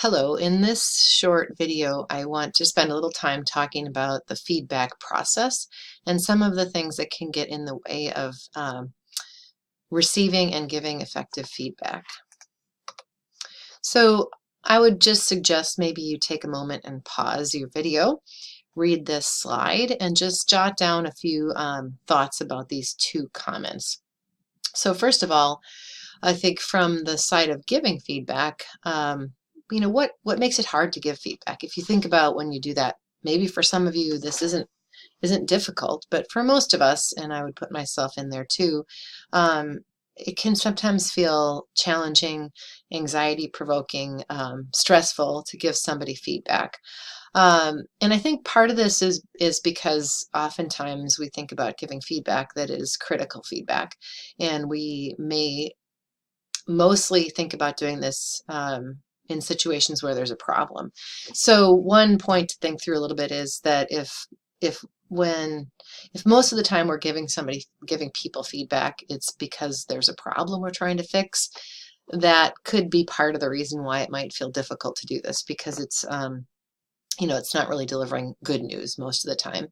Hello, in this short video, I want to spend a little time talking about the feedback process and some of the things that can get in the way of receiving and giving effective feedback. So I would just suggest maybe you take a moment and pause your video, read this slide, and just jot down a few thoughts about these two comments. So first of all, I think from the side of giving feedback, what makes it hard to give feedback? If you think about when you do that, maybe for some of you this isn't difficult, but for most of us, and I would put myself in there too, it can sometimes feel challenging, anxiety provoking, stressful to give somebody feedback. And I think part of this is because oftentimes we think about giving feedback that is critical feedback, and we may mostly think about doing this in situations where there's a problem. So one point to think through a little bit is that if most of the time we're giving people feedback, it's because there's a problem we're trying to fix. That could be part of the reason why it might feel difficult to do this, because it's not really delivering good news most of the time.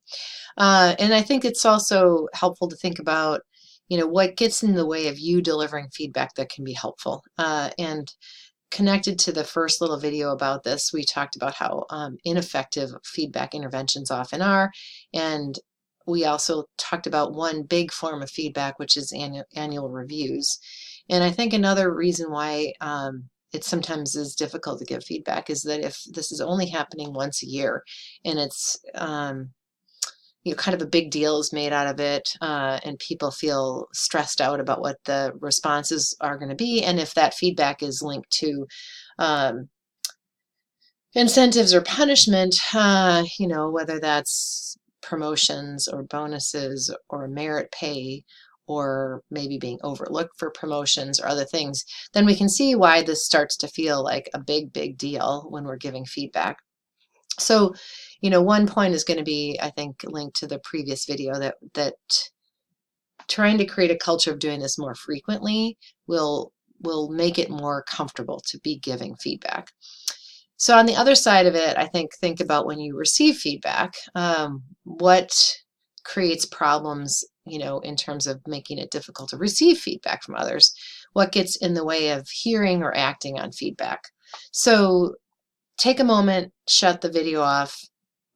And I think it's also helpful to think about, what gets in the way of you delivering feedback that can be helpful. And connected to the first little video about this, we talked about how ineffective feedback interventions often are. And we also talked about one big form of feedback, which is annual reviews. And I think another reason why it sometimes is difficult to give feedback is that if this is only happening once a year and it's kind of a big deal is made out of it, and people feel stressed out about what the responses are going to be. And if that feedback is linked to incentives or punishment, whether that's promotions or bonuses or merit pay, or maybe being overlooked for promotions or other things, then we can see why this starts to feel like a big deal when we're giving feedback. So, one point is going to be, I think, linked to the previous video, that trying to create a culture of doing this more frequently will make it more comfortable to be giving feedback. So on the other side of it, I think about when you receive feedback, what creates problems, in terms of making it difficult to receive feedback from others, what gets in the way of hearing or acting on feedback. So take a moment, shut the video off,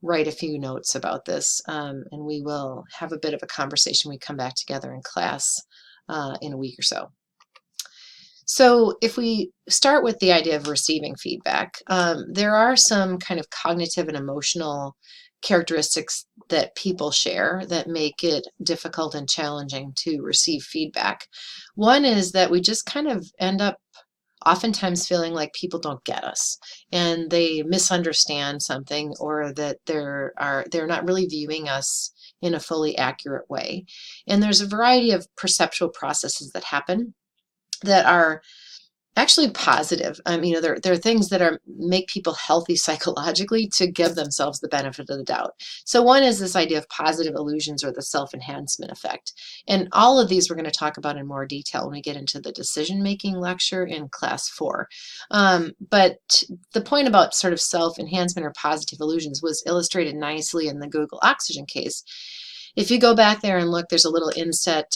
write a few notes about this, and we will have a bit of a conversation when we come back together in class in a week or so. So if we start with the idea of receiving feedback, there are some kind of cognitive and emotional characteristics that people share that make it difficult and challenging to receive feedback. One is that we just kind of end up oftentimes feeling like people don't get us and they misunderstand something, or that they're not really viewing us in a fully accurate way. And there's a variety of perceptual processes that happen that are actually positive. There are things that make people healthy psychologically to give themselves the benefit of the doubt. So one is this idea of positive illusions, or the self-enhancement effect. And all of these we're going to talk about in more detail when we get into the decision-making lecture in class 4. But the point about sort of self-enhancement or positive illusions was illustrated nicely in the Google Oxygen case. If you go back there and look, there's a little inset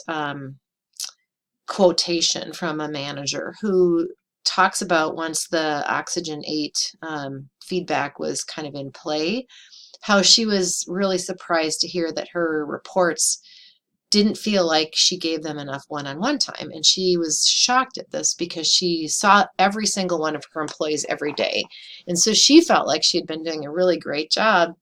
quotation from a manager who talks about, once the Oxygen 8 feedback was kind of in play, how she was really surprised to hear that her reports didn't feel like she gave them enough one-on-one time. And she was shocked at this because she saw every single one of her employees every day. And so she felt like she had been doing a really great job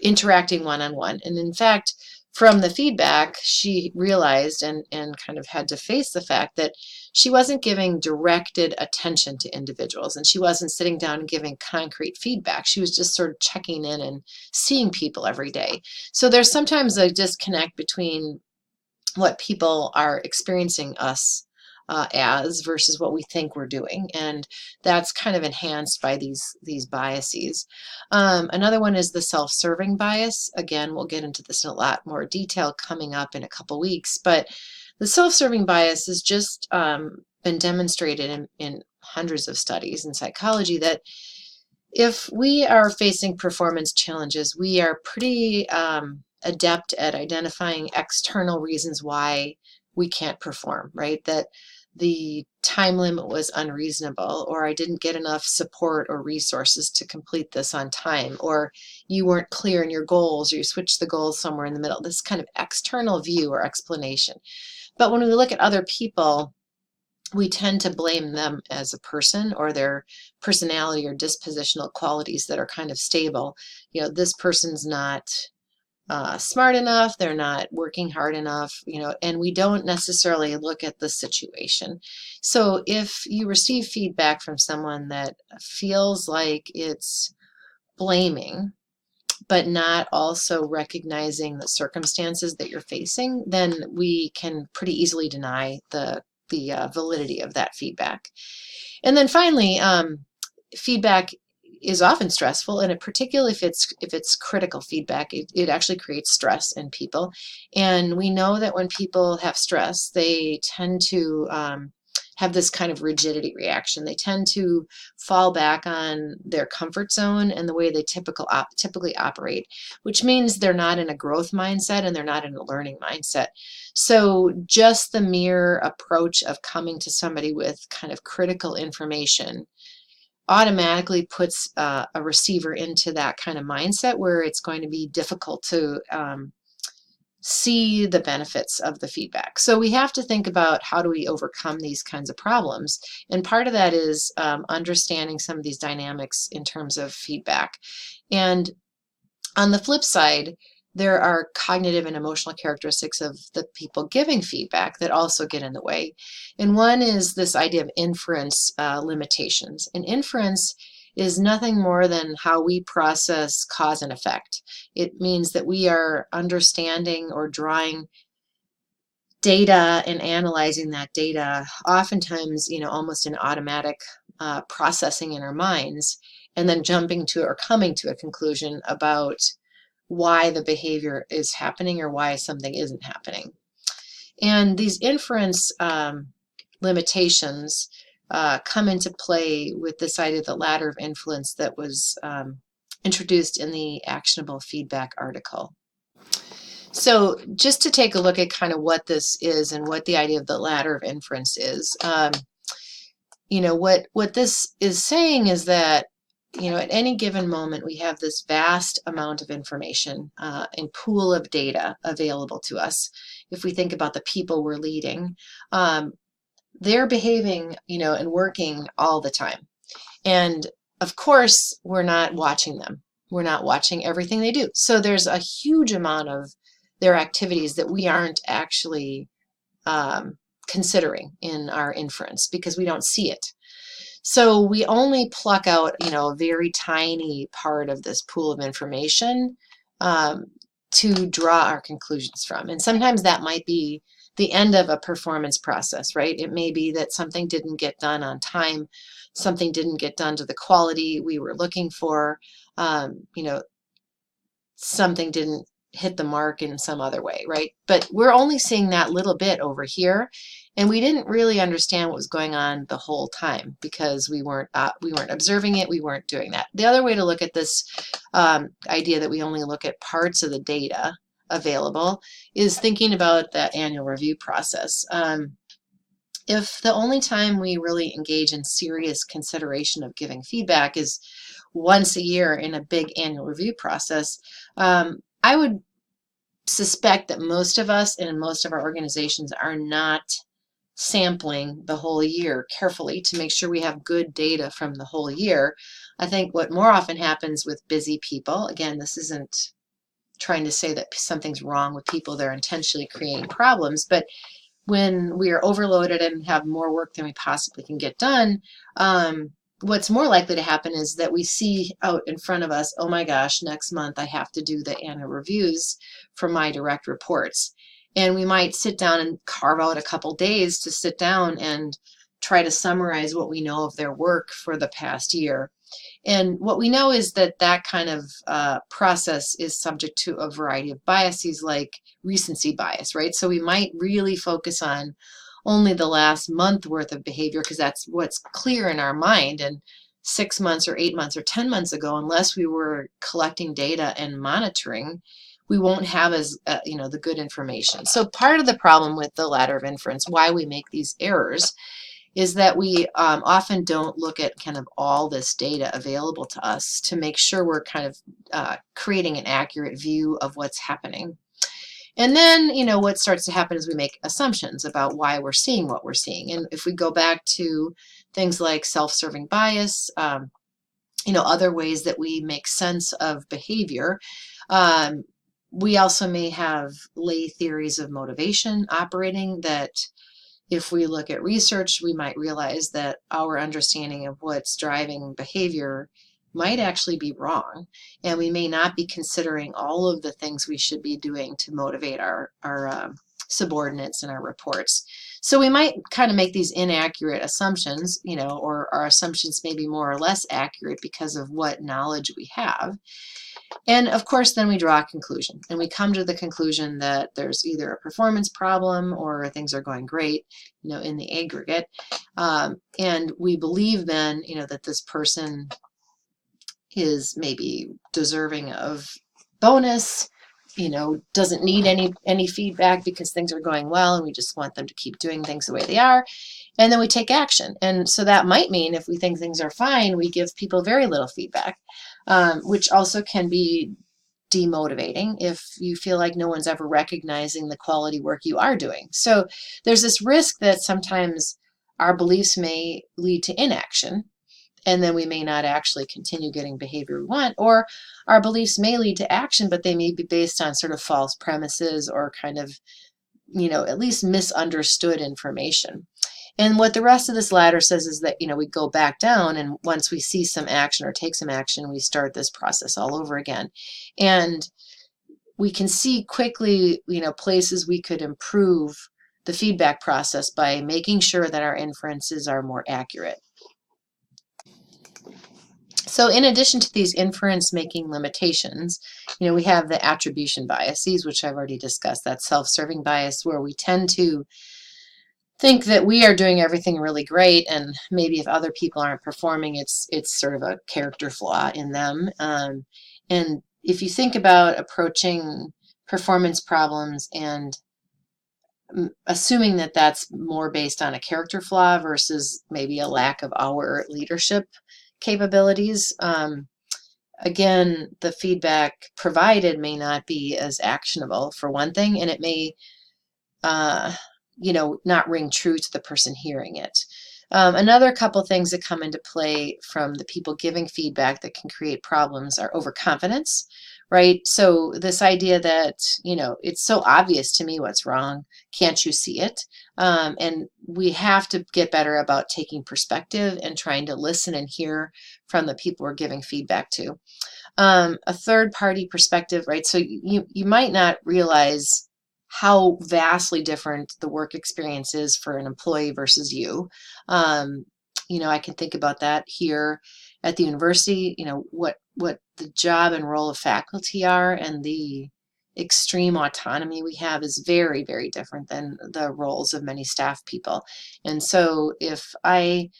interacting one-on-one. And in fact, from the feedback, she realized and kind of had to face the fact that she wasn't giving directed attention to individuals, and she wasn't sitting down and giving concrete feedback. She was just sort of checking in and seeing people every day. So there's sometimes a disconnect between what people are experiencing us as versus what we think we're doing, and that's kind of enhanced by these biases. Another one is the self-serving bias. Again, we'll get into this in a lot more detail coming up in a couple weeks, but the self-serving bias has just been demonstrated in hundreds of studies in psychology that if we are facing performance challenges, we are pretty adept at identifying external reasons why we can't perform, right? That the time limit was unreasonable, or I didn't get enough support or resources to complete this on time, or you weren't clear in your goals, or you switched the goals somewhere in the middle. This kind of external view or explanation. But when we look at other people, we tend to blame them as a person or their personality or dispositional qualities that are kind of stable. You know, this person's not smart enough, they're not working hard enough, you know, and we don't necessarily look at the situation. So if you receive feedback from someone that feels like it's blaming, but not also recognizing the circumstances that you're facing, then we can pretty easily deny the validity of that feedback. And then finally, feedback is often stressful, and particularly if it's critical feedback, it actually creates stress in people. And we know that when people have stress, they tend to have this kind of rigidity reaction. They tend to fall back on their comfort zone and the way they typically operate, which means they're not in a growth mindset and they're not in a learning mindset. So just the mere approach of coming to somebody with kind of critical information automatically puts a receiver into that kind of mindset where it's going to be difficult to see the benefits of the feedback. So we have to think about how do we overcome these kinds of problems. And part of that is understanding some of these dynamics in terms of feedback. And on the flip side, there are cognitive and emotional characteristics of the people giving feedback that also get in the way. And one is this idea of inference limitations. And inference is nothing more than how we process cause and effect. It means that we are understanding or drawing data and analyzing that data, oftentimes, you know, almost in automatic processing in our minds, and then jumping to or coming to a conclusion about why the behavior is happening or why something isn't happening. And these inference limitations come into play with this idea of the ladder of influence that was introduced in the Actionable feedback article. So just to take a look at kind of what this is and what the idea of the ladder of inference is, you know, what this is saying is that, you know, at any given moment, we have this vast amount of information and pool of data available to us. If we think about the people we're leading, they're behaving, you know, and working all the time. And of course, we're not watching them. We're not watching everything they do. So there's a huge amount of their activities that we aren't actually considering in our inference because we don't see it. So we only pluck out, you know, a very tiny part of this pool of information to draw our conclusions from. And sometimes that might be the end of a performance process, right? It may be that something didn't get done on time, something didn't get done to the quality we were looking for, you know, something didn't hit the mark in some other way, right? But we're only seeing that little bit over here, and we didn't really understand what was going on the whole time because we weren't observing it, we weren't doing that. The other way to look at this idea that we only look at parts of the data available is thinking about that annual review process. If the only time we really engage in serious consideration of giving feedback is once a year in a big annual review process, I would suspect that most of us and most of our organizations are not sampling the whole year carefully to make sure we have good data from the whole year. I think what more often happens with busy people, again, this isn't trying to say that something's wrong with people, they're intentionally creating problems, but when we are overloaded and have more work than we possibly can get done, what's more likely to happen is that we see out in front of us, oh my gosh, next month I have to do the annual reviews for my direct reports. And we might sit down and carve out a couple days to sit down and try to summarize what we know of their work for the past year. And what we know is that that kind of process is subject to a variety of biases like recency bias, right? So we might really focus on only the last month worth of behavior, because that's what's clear in our mind. And 6 months or 8 months or 10 months ago, unless we were collecting data and monitoring, we won't have as the good information. So part of the problem with the ladder of inference, why we make these errors, is that we often don't look at kind of all this data available to us to make sure we're kind of creating an accurate view of what's happening. And then, what starts to happen is we make assumptions about why we're seeing what we're seeing. And if we go back to things like self-serving bias, other ways that we make sense of behavior, we also may have lay theories of motivation operating that, if we look at research, we might realize that our understanding of what's driving behavior might actually be wrong, and we may not be considering all of the things we should be doing to motivate our subordinates in our reports. So we might kind of make these inaccurate assumptions, or our assumptions may be more or less accurate because of what knowledge we have. And of course, then we draw a conclusion, and we come to the conclusion that there's either a performance problem or things are going great, in the aggregate. And we believe then, that this person is maybe deserving of bonus, doesn't need any feedback because things are going well, and we just want them to keep doing things the way they are. And then we take action. And so that might mean if we think things are fine, we give people very little feedback, which also can be demotivating if you feel like no one's ever recognizing the quality work you are doing. So there's this risk that sometimes our beliefs may lead to inaction, and then we may not actually continue getting behavior we want, or our beliefs may lead to action, but they may be based on sort of false premises or kind of, at least misunderstood information. And what the rest of this ladder says is that, we go back down, and once we see some action or take some action, we start this process all over again. And we can see quickly, places we could improve the feedback process by making sure that our inferences are more accurate. So in addition to these inference making limitations, we have the attribution biases, which I've already discussed. That's self-serving bias, where we tend to think that we are doing everything really great, and maybe if other people aren't performing, it's sort of a character flaw in them. And if you think about approaching performance problems and assuming that that's more based on a character flaw versus maybe a lack of our leadership capabilities, again, the feedback provided may not be as actionable, for one thing, and it may not ring true to the person hearing it. Another couple things that come into play from the people giving feedback that can create problems are overconfidence, right? So this idea that, it's so obvious to me what's wrong, can't you see it? And we have to get better about taking perspective and trying to listen and hear from the people we're giving feedback to. A third party perspective, right? So you might not realize how vastly different the work experience is for an employee versus you. I can think about that here at the university, what the job and role of faculty are, and the extreme autonomy we have is very, very different than the roles of many staff people. And so if I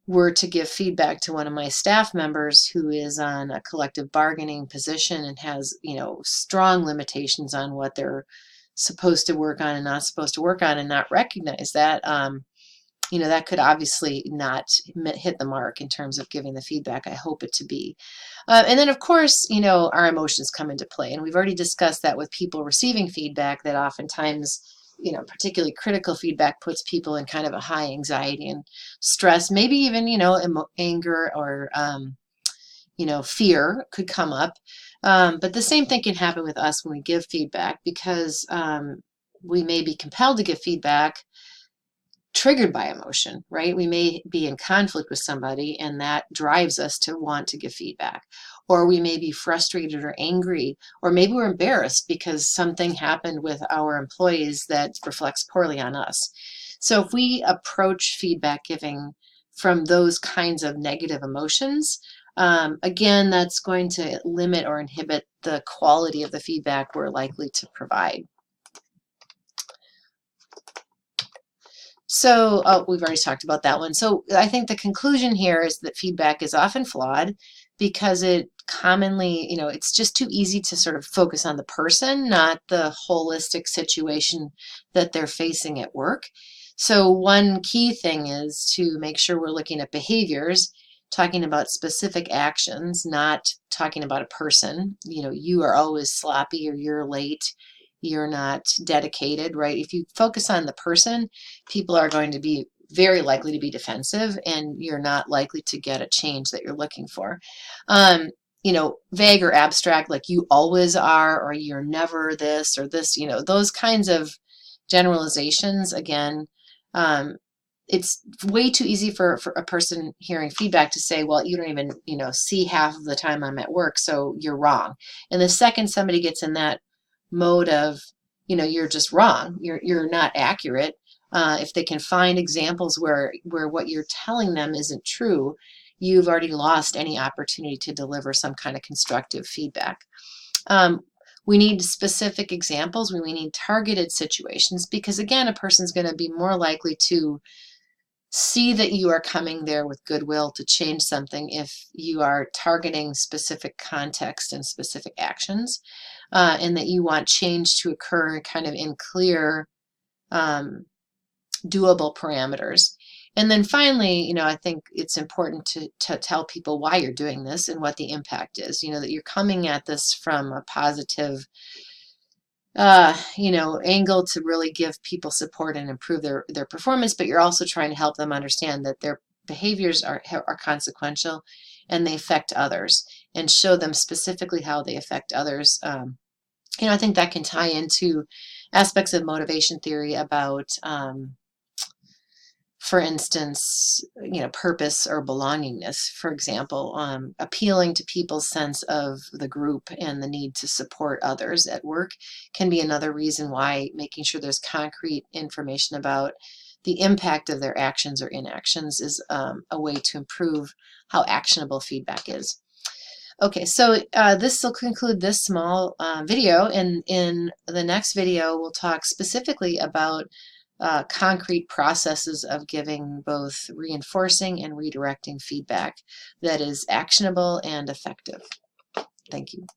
were to give feedback to one of my staff members who is on a collective bargaining position and has, strong limitations on what they're supposed to work on and not supposed to work on, and not recognize that, that could obviously not hit the mark in terms of giving the feedback I hope it to be. And then, of course, our emotions come into play. And we've already discussed that with people receiving feedback, that oftentimes, particularly critical feedback puts people in kind of a high anxiety and stress, maybe even, anger or, fear could come up. But the same thing can happen with us when we give feedback, because we may be compelled to give feedback triggered by emotion, right? We may be in conflict with somebody, and that drives us to want to give feedback. Or we may be frustrated or angry, or maybe we're embarrassed because something happened with our employees that reflects poorly on us. So if we approach feedback giving from those kinds of negative emotions, again, that's going to limit or inhibit the quality of the feedback we're likely to provide. So, oh, we've already talked about that one. So I think the conclusion here is that feedback is often flawed because it commonly, it's just too easy to sort of focus on the person, not the holistic situation that they're facing at work. So one key thing is to make sure we're looking at behaviors, talking about specific actions, not talking about a person. You are always sloppy, or you're late, you're not dedicated, right? If you focus on the person, people are going to be very likely to be defensive, and you're not likely to get a change that you're looking for. Vague or abstract, like you always are, or you're never this or this, those kinds of generalizations, again, it's way too easy for a person hearing feedback to say, well, you don't even, see half of the time I'm at work, so you're wrong. And the second somebody gets in that mode of, you're just wrong, you're not accurate, if they can find examples where what you're telling them isn't true, you've already lost any opportunity to deliver some kind of constructive feedback. We need specific examples. We need targeted situations, because again, a person's going to be more likely to see that you are coming there with goodwill to change something if you are targeting specific context and specific actions, and that you want change to occur kind of in clear, doable parameters. And then finally, I think it's important to tell people why you're doing this and what the impact is, that you're coming at this from a positive angle to really give people support and improve their performance, but you're also trying to help them understand that their behaviors are consequential and they affect others, and show them specifically how they affect others. I think that can tie into aspects of motivation theory about, for instance, purpose or belongingness, for example, appealing to people's sense of the group and the need to support others at work can be another reason why making sure there's concrete information about the impact of their actions or inactions is a way to improve how actionable feedback is. Okay, so this will conclude this small video, and in the next video we'll talk specifically about concrete processes of giving both reinforcing and redirecting feedback that is actionable and effective. Thank you.